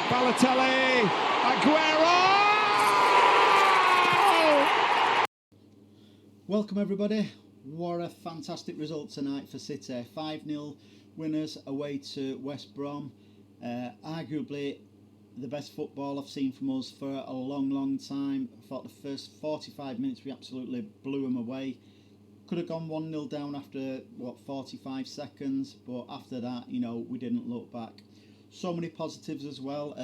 Balotelli, Aguero! Welcome everybody. What a fantastic result tonight for City. 5-0 winners away to West Brom. Arguably the best football I've seen from us for a long time. I thought the first 45 minutes we absolutely blew them away. Could have gone 1-0 down after 45 seconds, but after that, we didn't look back. So many positives as well.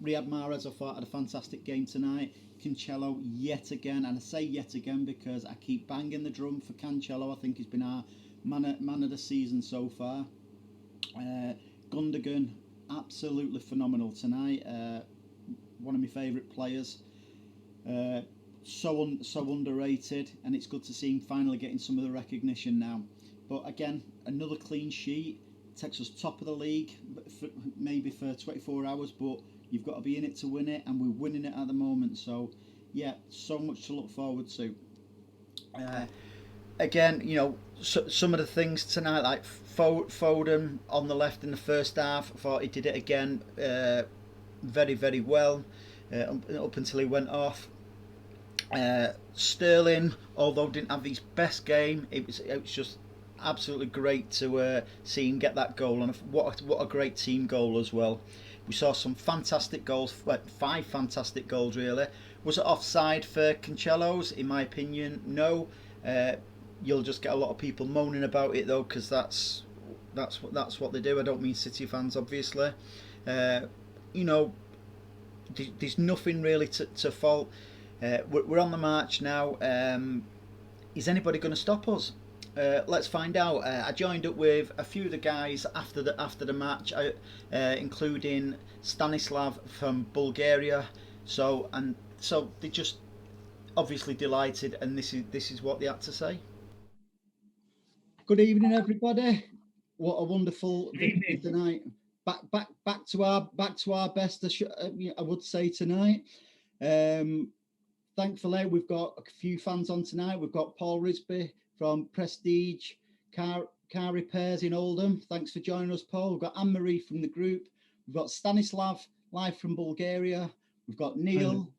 Riyad Mahrez, I thought, had a fantastic game tonight. Cancelo yet again, and I say yet again because I keep banging the drum for Cancelo. I think he's been our man of the season so far. Gundogan, absolutely phenomenal tonight. One of my favourite players. So underrated, and it's good to see him finally getting some of the recognition now. But again, another clean sheet takes us top of the league, maybe for 24 hours, but you've got to be in it to win it, and we're winning it at the moment. So yeah, so much to look forward to. Again, some of the things tonight, like Foden on the left in the first half, I thought he did it again very well up until he went off. Sterling, although didn't have his best game, it was just absolutely great to see him get that goal, and what a great team goal as well. We saw some fantastic goals, 5 fantastic goals really. Was it offside for Cancelo's? In my opinion, no. You'll just get a lot of people moaning about it though, because that's what they do. I don't mean City fans, obviously. There's nothing really to fault. We're on the march now. Is anybody going to stop us? Let's find out. I joined up with a few of the guys after the match, including Stanislav from Bulgaria. So they just obviously delighted, and this is what they had to say. Good evening, everybody. What a wonderful victory tonight. Back to our best. I would say tonight. Thankfully, we've got a few fans on tonight. We've got Paul Risby from Prestige Car Repairs in Oldham. Thanks for joining us, Paul. We've got Anne-Marie from the group. We've got Stanislav live from Bulgaria. We've got Neil,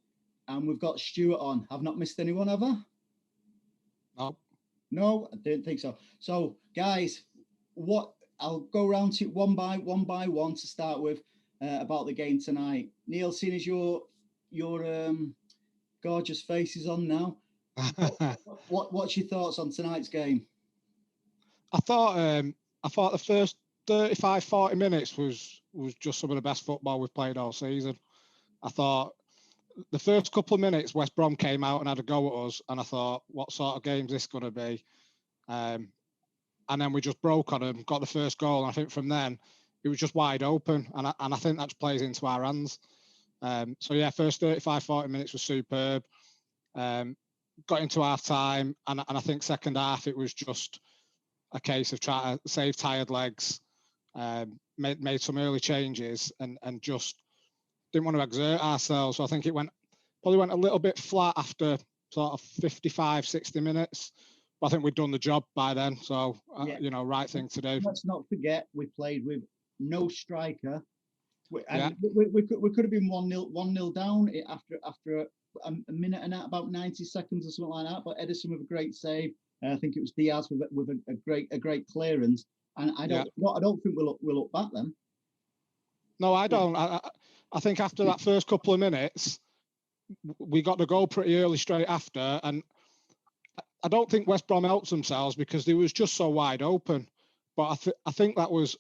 and we've got Stuart on. I've not missed anyone, have I? No, I didn't think so. So, guys, I'll go around to one by one to start with about the game tonight. Neil, seeing as your gorgeous face is on now, what's your thoughts on tonight's game? I thought the first 35-40 minutes was just some of the best football we've played all season. I thought the first couple of minutes West Brom came out and had a go at us, and I thought, what sort of game is this going to be? And then we just broke on them, got the first goal, and I think from then it was just wide open, and I think that just plays into our hands. So yeah, first 35-40 minutes was superb. Got into half time, and I think second half it was just a case of trying to save tired legs. Made some early changes and just didn't want to exert ourselves. So I think it probably went a little bit flat after sort of 55-60 minutes. But I think we'd done the job by then. So right thing to do. Let's not forget we played with no striker. We could have been 1-0 down after a minute and about 90 seconds or something like that. But Edison with a great save. I think it was Diaz with a great clearance. And I don't think we'll look back then. No, I don't. I think after that first couple of minutes, we got the goal pretty early straight after, and I don't think West Brom helped themselves because they was just so wide open. But I think that was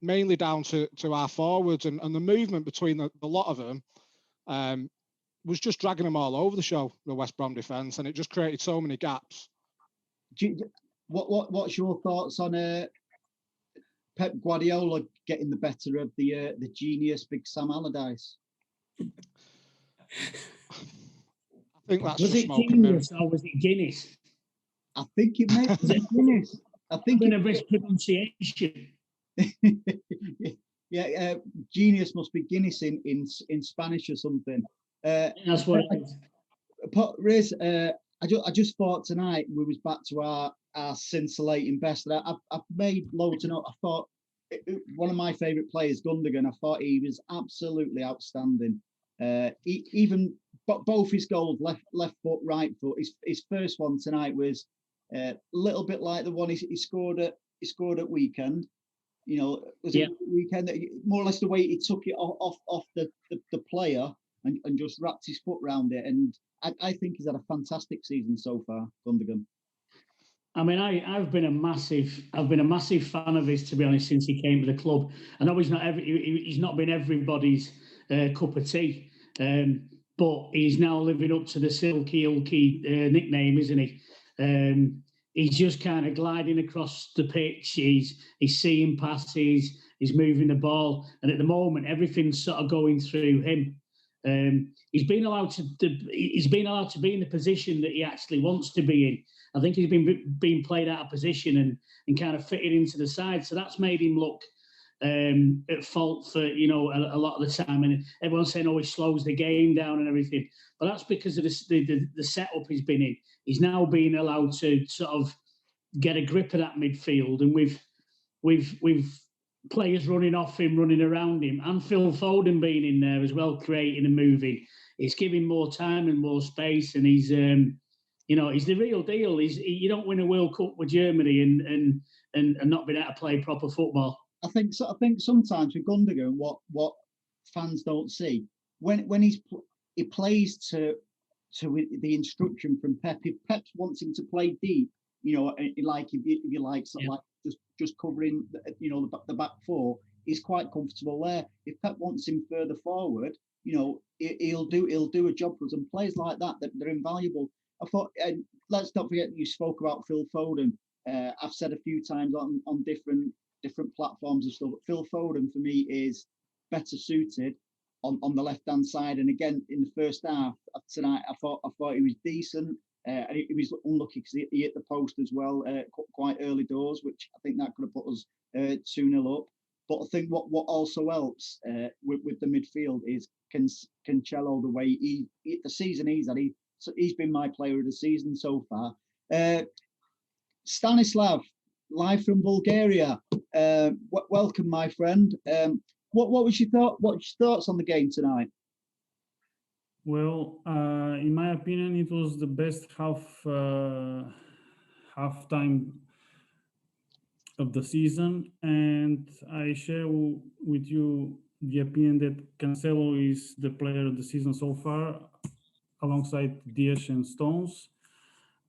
mainly down to our forwards and the movement between the lot of them was just dragging them all over the show, the West Brom defence, and it just created so many gaps. What's your thoughts on Pep Guardiola getting the better of the genius Big Sam Allardyce? I think that's was it genius or was it Guinness? I think it may be Guinness. I think it's a mispronunciation. Genius must be Guinness in Spanish or something. That's what it is. Riz, I just thought tonight we was back to our scintillating best. I've made loads of notes. I thought one of my favourite players, Gundogan. I thought he was absolutely outstanding. Even both his goals, left foot, right foot. His first one tonight was a little bit like the one he scored at weekend. You know, was it weekend? More or less the way he took it off the player and just wrapped his foot around it. And I think he's had a fantastic season so far, Gundogan. I mean, I've been a massive fan of his, to be honest, since he came to the club. I know he's not been everybody's cup of tea, but he's now living up to the Silky Ilky nickname, isn't he? He's just kind of gliding across the pitch. He's seeing passes. He's moving the ball, and at the moment, everything's sort of going through him. He's been allowed to be in the position that he actually wants to be in. I think he's been being played out of position and kind of fitted into the side, so that's made him look at fault for a lot of the time. And everyone's saying, "Oh, he slows the game down and everything," but that's because of the setup he's been in. He's now being allowed to sort of get a grip of that midfield, and we've players running off him, running around him, and Phil Foden being in there as well, creating and moving. It's giving more time and more space, and he's he's the real deal. You don't win a World Cup with Germany and not be able to play proper football. I think sometimes with Gundogan, what fans don't see when he plays to the instruction from Pep. If Pep wants him to play deep, like if you like sort of like just covering the back four, he's quite comfortable there. If Pep wants him further forward, he'll do a job for us. And players like that they're invaluable. I thought, let's not forget you spoke about Phil Foden. I've said a few times on different platforms and stuff, but Phil Foden for me is better suited on the left hand side. And again, in the first half tonight, I thought he was decent. And he was unlucky because he hit the post as well quite early doors, which I think that could have put us 2-0 up. But I think what also helps with the midfield is Cancelo, the way the season he's had. He's been my player of the season so far. Stanislav, live from Bulgaria. Welcome, my friend. What was your thought? What's your thoughts on the game tonight? Well, in my opinion, it was the best halftime of the season, and I share with you the opinion that Cancelo is the player of the season so far, alongside Diaz and Stones.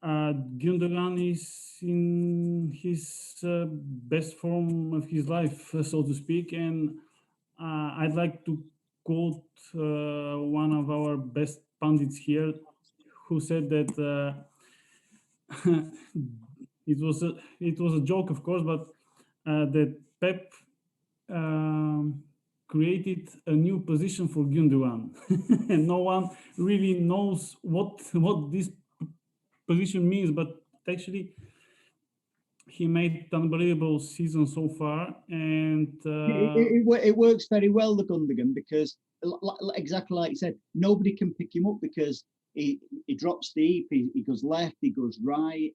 Gundogan is in his best form of his life, so to speak, and I'd like to quote one of our best pundits here, who said that it was a joke, of course, but that Pep created a new position for Gundogan, and no one really knows what this position means. But actually, he made an unbelievable season so far, and it works very well, the Gundogan, because exactly like you said, nobody can pick him up because he drops deep, he goes left, he goes right.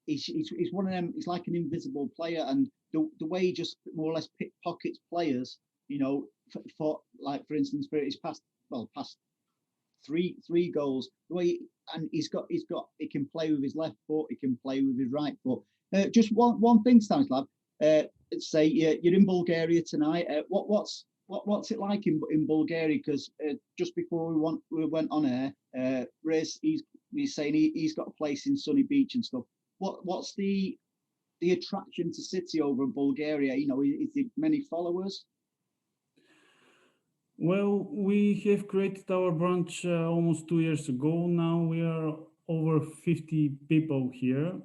He's one of them. He's like an invisible player, and the way he just more or less pickpockets players, for instance, for his past three goals, the way he can play with his left foot, he can play with his right foot. Just one thing, Stanislav. Say you're in Bulgaria tonight. What's it like in Bulgaria? Because just before we went on air, Riz, he's saying he's got a place in Sunny Beach and stuff. What's the attraction to City over in Bulgaria? Is it many followers? Well, we have created our branch almost 2 years ago. Now we are over 50 people here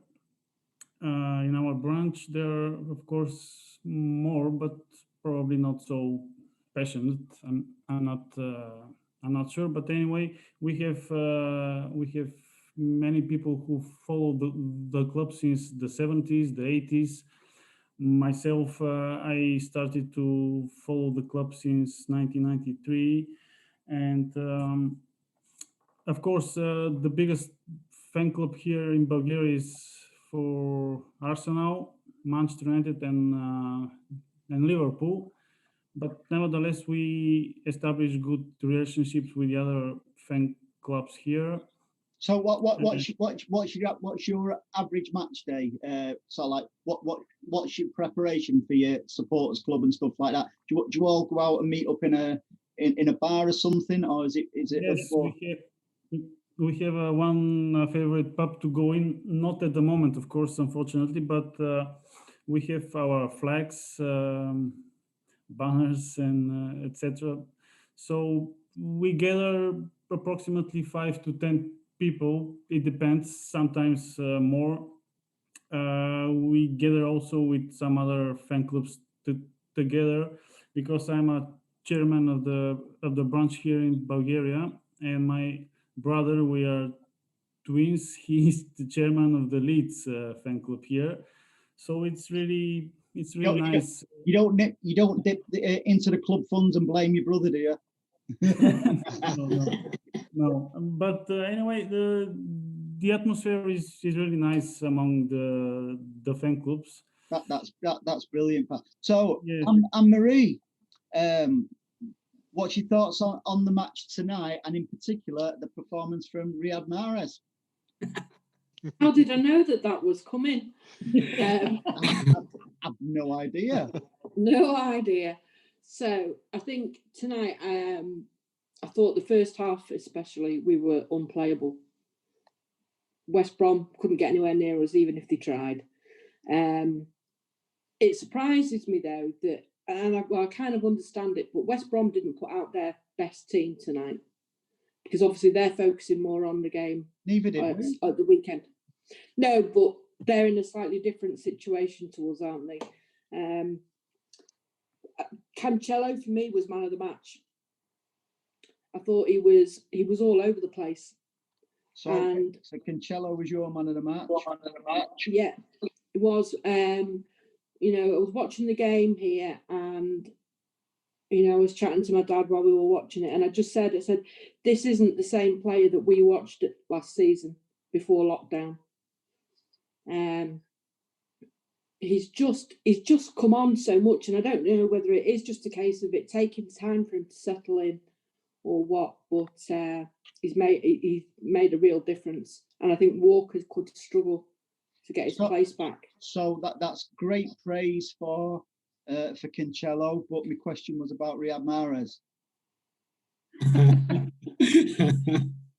in our branch. There are, of course, more, but probably not so passionate. I'm not sure, but anyway, we have many people who follow the club since the 70s, the 80s. Myself, I started to follow the club since 1993, and of course, the biggest fan club here in Bulgaria is for Arsenal, Manchester United, and and Liverpool. But nevertheless, we established good relationships with the other fan clubs here. So what's your average match day? So like what's your preparation for your supporters club and stuff like that? Do you all go out and meet up in a bar or something, or is it? Yes, we have one favorite pub to go in. Not at the moment, of course, unfortunately, but we have our flags, banners, and etc. So we gather approximately 5 to 10 people. It depends. Sometimes more. We gather also with some other fan clubs together, because I'm a chairman of the branch here in Bulgaria, and my brother, we are twins. He's the chairman of the Leeds fan club here, so it's really nice. You don't dip into the club funds and blame your brother, do you? No. But anyway, the atmosphere is really nice among the fan clubs. That's brilliant. So, Yeah. Anne-Marie, what's your thoughts on the match tonight, and in particular the performance from Riyad Mahrez? How did I know that was coming? I've no idea. No idea. So I think tonight, I thought the first half especially, we were unplayable. West Brom couldn't get anywhere near us, even if they tried. It surprises me though that, and I kind of understand it, but West Brom didn't put out their best team tonight, because obviously they're focusing more on the game. Neither did we. At the weekend. No, but they're in a slightly different situation to us, aren't they? Cancelo for me was man of the match. I thought he was all over the place. So Cancelo was your man of the match. Yeah, it was. I was watching the game here, and I was chatting to my dad while we were watching it, and I said, this isn't the same player that we watched last season before lockdown. He's just come on so much, and I don't know whether it is just a case of it taking time for him to settle in or what, but he's made a real difference, and I think Walker could struggle to get his place back. So that's great praise for Cancelo, but my question was about Riyad Mahrez.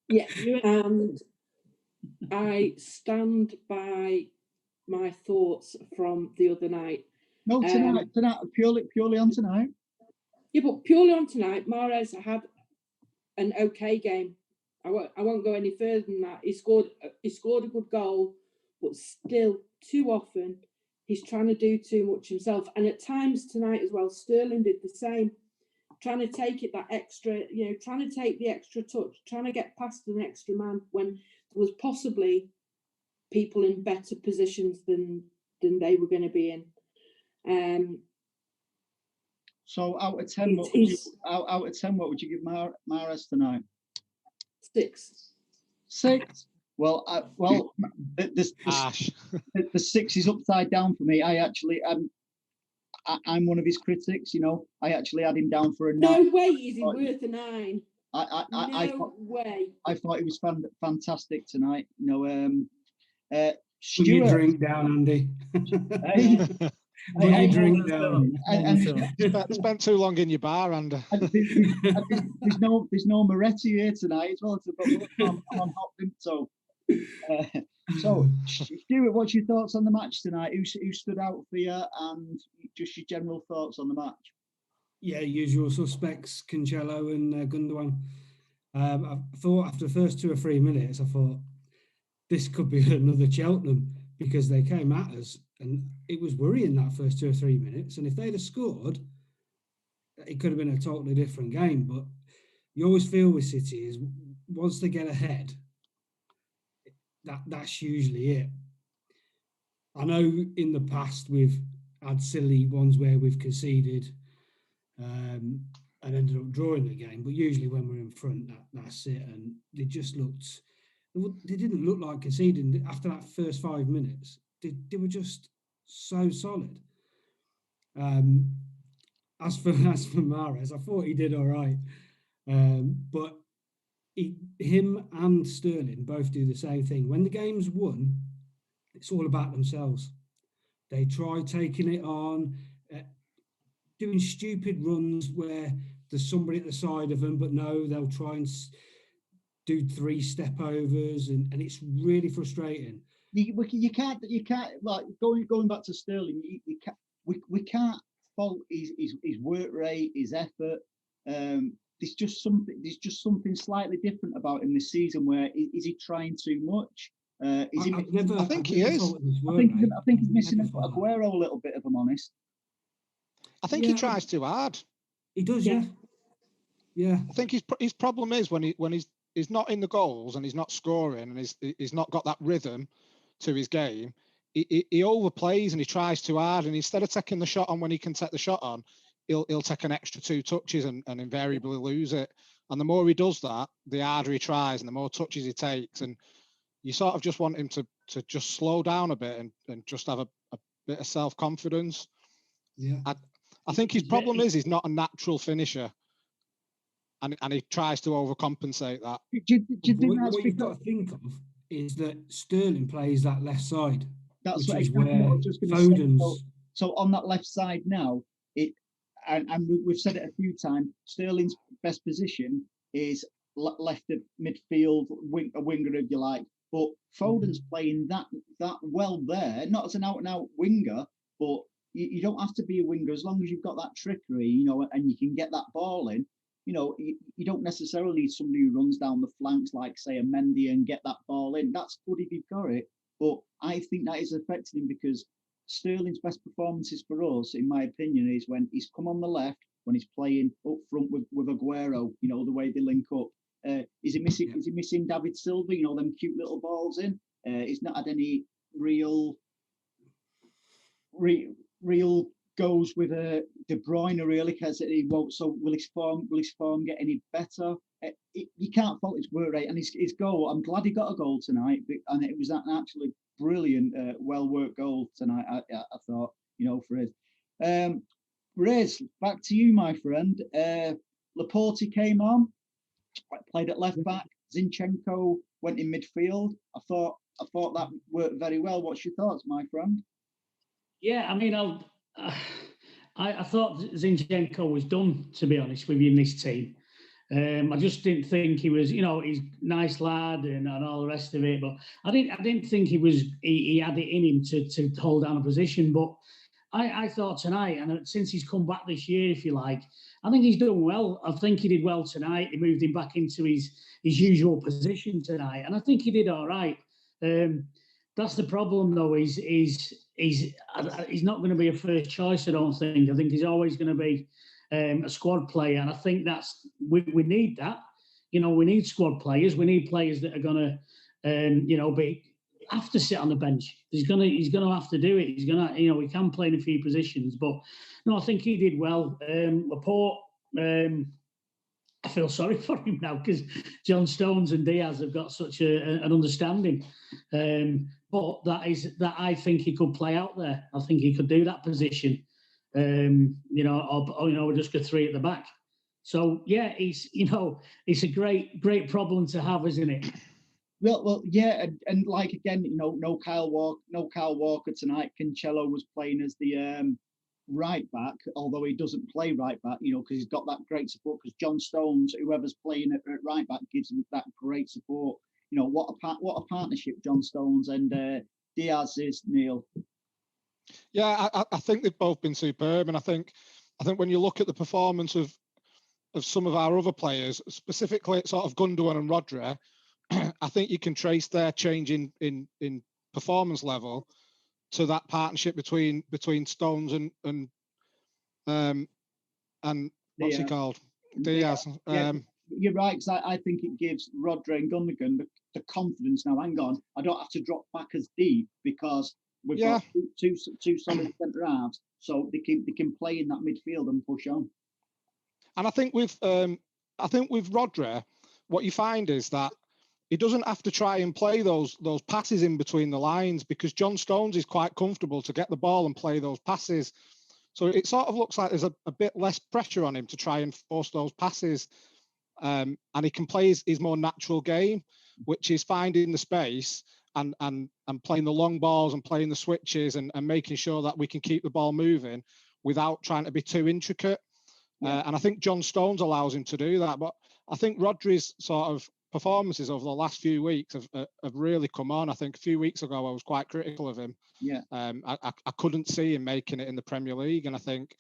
Yeah, and I stand by my thoughts from the other night. No, tonight, purely on tonight. Yeah, but purely on tonight, Mahrez had an okay game. I won't go any further than that. He scored a good goal, but still, too often, he's trying to do too much himself. And at times tonight as well, Sterling did the same, trying to take it that extra, trying to take the extra touch, trying to get past an extra man when there was possibly people in better positions than they were going to be in. So out of 10, what would you give Mahrez tonight? 6. 6. Well, the 6 is upside down for me. I'm one of his critics. I actually had him down for a 9. No way is he worth a 9. No way. I thought he was fantastic tonight. Stuart, you drink down, Andy. You drink down. And spent too long in your bar, Andy. There's no Moretti here tonight as well. I'm on hot drink, so Stuart, what's your thoughts on the match tonight? Who stood out for you, and just your general thoughts on the match? Yeah, usual suspects, Cancelo and Gundogan. I thought after the first 2 or 3 minutes, I thought this could be another Cheltenham, because they came at us and it was worrying that first 2 or 3 minutes. And if they'd have scored, it could have been a totally different game. But you always feel with City is once they get ahead, that's usually it. I know in the past we've had silly ones where we've conceded and ended up drawing the game, but usually when we're in front, that's it. And they didn't look like conceding after that first 5 minutes. They were just so solid. as for Mahrez, I thought he did all right, but him and Sterling both do the same thing. When the game's won, it's all about themselves. They try taking it on, doing stupid runs where there's somebody at the side of them, but no, they'll try and do 3 step overs, and it's really frustrating. You can't like going back to Sterling. We can't fault his work rate, his effort. There's just something slightly different about him this season. Where is he trying too much? I think he is. I think he's missing Aguero a little bit, if I'm honest. I think he tries too hard. He does, yeah. I think his problem is when he's not in the goals and he's not scoring and he's not got that rhythm to his game. He overplays and he tries too hard, and instead of taking the shot on when he can take the shot on, he'll take an extra 2 touches and invariably lose it. And the more he does that, the harder he tries and the more touches he takes. And you sort of just want him to just slow down a bit and just have a bit of self-confidence. Yeah. I think his problem is he's not a natural finisher. And he tries to overcompensate that. What you've got to think of is that Sterling plays that left side. That's which what is where Foden's. So on that left side now, and we've said it a few times. Sterling's best position is left of midfield, a winger if you like. But Foden's playing that well there, not as an out and out winger, but you don't have to be a winger as long as you've got that trickery, and you can get that ball in. You don't necessarily need somebody who runs down the flanks like, say, a Mendy and get that ball in. That's good if you've got it. But I think that is affecting him because Sterling's best performances for us, in my opinion, is when he's come on the left, when he's playing up front with Aguero, the way they link up. Is he missing David Silva, them cute little balls in? He's not had any real goes with De Bruyne really, because he won't. So will his form get any better? You can't fault his work rate and his goal. I'm glad he got a goal tonight, and it was an actually brilliant, well worked goal tonight. I thought, for his. Riz, back to you, my friend. Laporte came on, played at left back. Zinchenko went in midfield. I thought that worked very well. What's your thoughts, my friend? Yeah, I mean, I thought Zinchenko was done, to be honest with you, in this team. I just didn't think he was, he's a nice lad and all the rest of it. But I didn't think he had it in him to hold down a position. But I thought tonight, and since he's come back this year, if you like, I think he's done well. I think he did well tonight. He moved him back into his usual position tonight, and I think he did all right. That's the problem, though. He's not going to be a first choice, I don't think. I think he's always going to be a squad player, and I think we need that. We need squad players. We need players that are going to, have to sit on the bench. He's going to have to do it. He's going to, he can play in a few positions, but no, I think he did well. Laporte, I feel sorry for him now because John Stones and Diaz have got such an understanding. But that I think he could play out there. I think he could do that position. Or just go 3 at the back. So yeah, it's a great problem to have, isn't it? Well, yeah, and like again, no Kyle Walker tonight. Cancelo was playing as the right back, although he doesn't play right back, because he's got that great support. Because John Stones, whoever's playing at right back, gives him that great support. What a partnership John Stones and Diaz is, Neil. Yeah, I think they've both been superb, and I think when you look at the performance of some of our other players, specifically sort of Gundogan and Rodri, I think you can trace their change in performance level to that partnership between Stones and what's he called? Diaz. Yeah, you're right, because I think it gives Rodri and Gundogan the confidence. Now, hang on, I don't have to drop back as deep because we've got two solid centre halves, so they can play in that midfield and push on. And I think with Rodri, what you find is that he doesn't have to try and play those passes in between the lines because John Stones is quite comfortable to get the ball and play those passes. So it sort of looks like there's a bit less pressure on him to try and force those passes. And he can play his more natural game, which is finding the space and playing the long balls and playing the switches and making sure that we can keep the ball moving without trying to be too intricate. And I think John Stones allows him to do that. But I think Rodri's sort of performances over the last few weeks have really come on. I think a few weeks ago I was quite critical of him. Yeah. I couldn't see him making it in the Premier League, and I think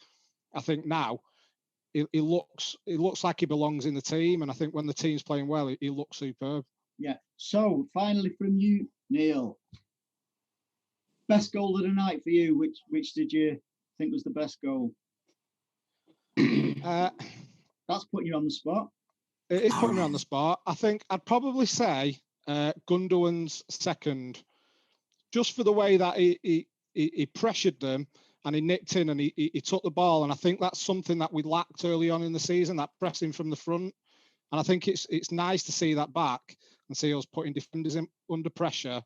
now he looks like he belongs in the team, and I think when the team's playing well, he looks superb. Yeah. So finally from you, Neil, best goal of the night for you. Which did you think was the best goal? That's putting you on the spot. It is putting me on the spot. I think I'd probably say Gundogan's second, just for the way that he pressured them and he nicked in and he took the ball. And I think that's something that we lacked early on in the season, that pressing from the front. And I think it's nice to see that back and see us putting defenders under pressure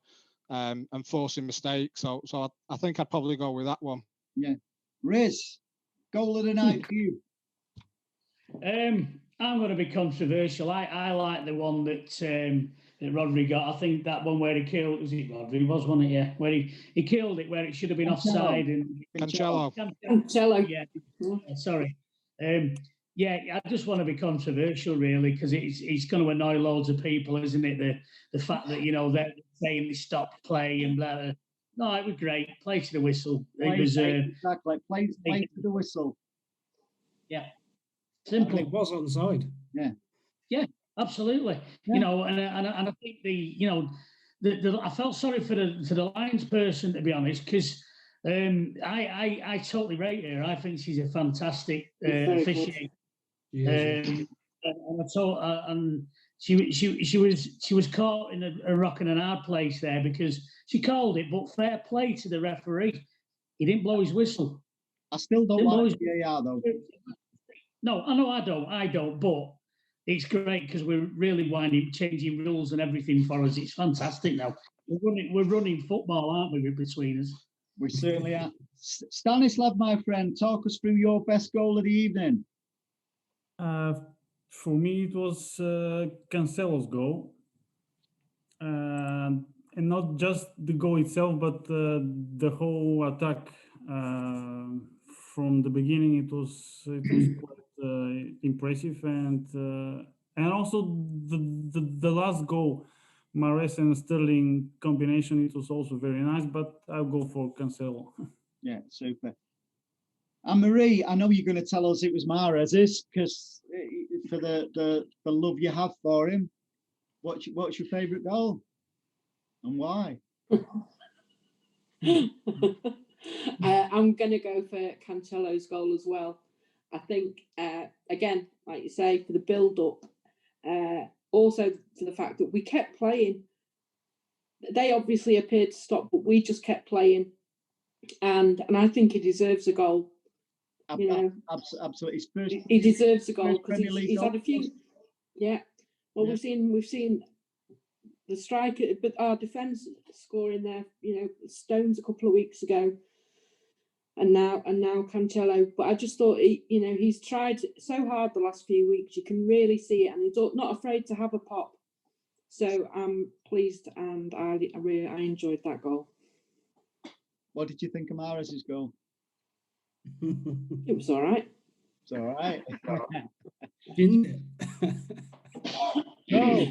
and forcing mistakes. So I think I'd probably go with that one. Yeah. Riz, goal of the night for you. I'm going to be controversial. I like the one that Rodri got. I think that one where he killed, was it Rodri? Was, wasn't it? Yeah, where he killed it, where it should have been offside. And Cancelo. Yeah, sorry. Yeah, I just want to be controversial, really, because it's going to annoy loads of people, isn't it? The fact that, they're saying they stopped play and blah, blah. No, it was great. Play to the whistle. It was exactly. Play to the whistle. Yeah. Simple. It was onside. Yeah, absolutely. Yeah. And I think I felt sorry for the Lions person, to be honest, because I totally rate her. I think she's a fantastic officiator. And she was caught in a rock and a hard place there because she called it, but fair play to the referee. He didn't blow his whistle. I still don't like VAR though. No, I don't, but it's great because we're really changing rules and everything for us. It's fantastic now. We're running football, aren't we, between us? We certainly are. Stanislav, my friend, talk us through your best goal of the evening. For me, it was Cancelo's goal. And not just the goal itself, but the whole attack. From the beginning, it was quite impressive, and also the last goal, Mahrez and Sterling combination, it was also very nice. But I'll go for Cancelo. Yeah, super. And Marie, I know you're going to tell us it was Mahrez's because for the love you have for him. What's your favourite goal, and why? I'm going to go for Cancelo's goal as well. I think, again, like you say, for the build-up, also for the fact that we kept playing. They obviously appeared to stop, but we just kept playing. And I think he deserves a goal. Absolutely. He deserves a goal because he's had a few. Yeah. Well, yeah. We've seen the striker, but our defence scoring there. Stones a couple of weeks ago, and now Cancelo. But I just thought he's tried so hard the last few weeks. You can really see it, and he's not afraid to have a pop. So I'm pleased, and I enjoyed that goal. What did you think of Mahrez's goal? It was all right. It's all right. Didn't it? So,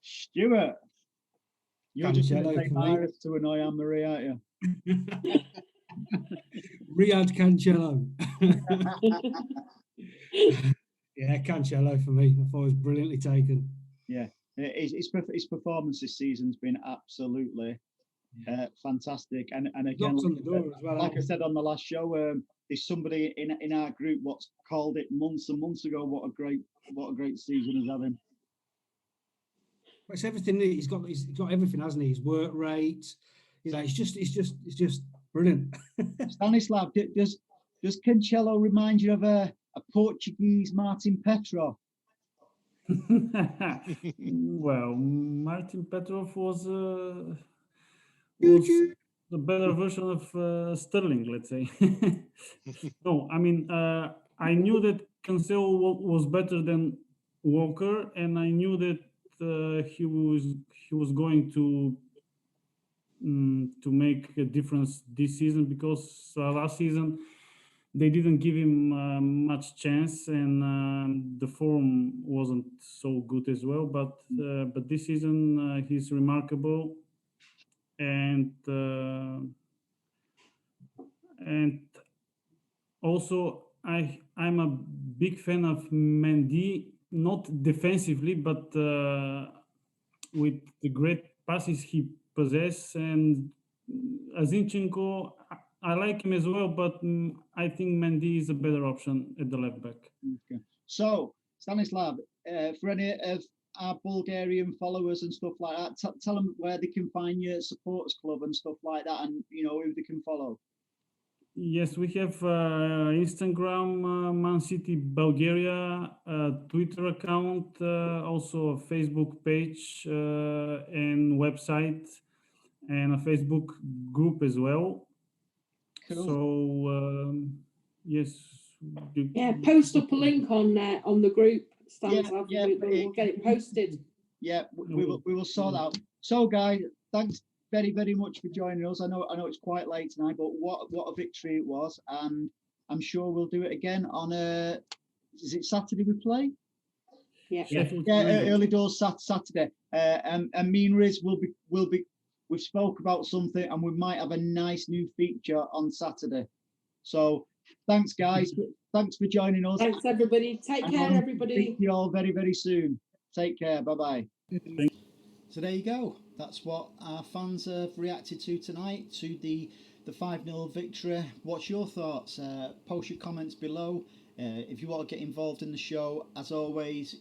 Stuart, you're just going to say Mahrez to annoy Anne-Marie, aren't you? Riyad Cancelo. Yeah, Cancelo for me. I thought it was brilliantly taken. Yeah, his performance this season's been absolutely fantastic. And again, like I said on the last show, there's somebody in our group what's called it months and months ago. What a great season he's having. It's everything. He's got everything, hasn't he? His work rate. It's just brilliant. Stanislav, does Cancelo remind you of a Portuguese Martin Petrov? Well, Martin Petrov was the better version of Sterling, let's say. No, I mean, I knew that Cancelo was better than Walker, and I knew that he was going to make a difference this season, because last season they didn't give him much chance, and the form wasn't so good as well. But this season he's remarkable, and also I'm a big fan of Mendy, not defensively, but with the great passes he possesses. And Zinchenko, I like him as well, but I think Mendy is a better option at the left back. Okay. So, Stanislav, for any of our Bulgarian followers and stuff like that, tell them where they can find your supporters club and stuff like that, and who they can follow. Yes, we have Instagram, Man City Bulgaria, Twitter account, also a Facebook page and website, and a Facebook group as well. Cool. So yes. Yeah, post up a link on the group, Stanislav. Yeah, we'll get it posted. Yeah, we will sort out. So, guys, thanks very, very much for joining us. I know it's quite late tonight, but what a victory it was, and I'm sure we'll do it again on is it Saturday we play? Yeah. Early doors Saturday. And me and Riz will be. We've spoke about something, and we might have a nice new feature on Saturday. So, thanks, guys. Thanks for joining us. Thanks, everybody. Take care, everybody. See you all very, very soon. Take care. Bye-bye. So there you go. That's what our fans have reacted to tonight, to the 5-0 victory. What's your thoughts? Post your comments below. If you want to get involved in the show, as always,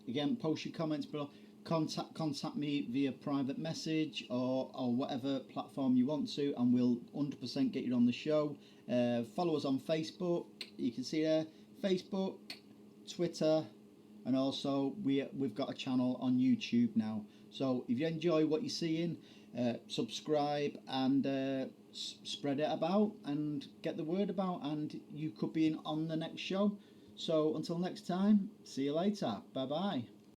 again, post your comments below. Contact me via private message or whatever platform you want to, and we'll 100% get you on the show. Follow us on Facebook. You can see there, Facebook, Twitter, and also we've got a channel on YouTube now. So if you enjoy what you're seeing, subscribe and spread it about and get the word about, and you could be on the next show. So until next time, see you later. Bye bye.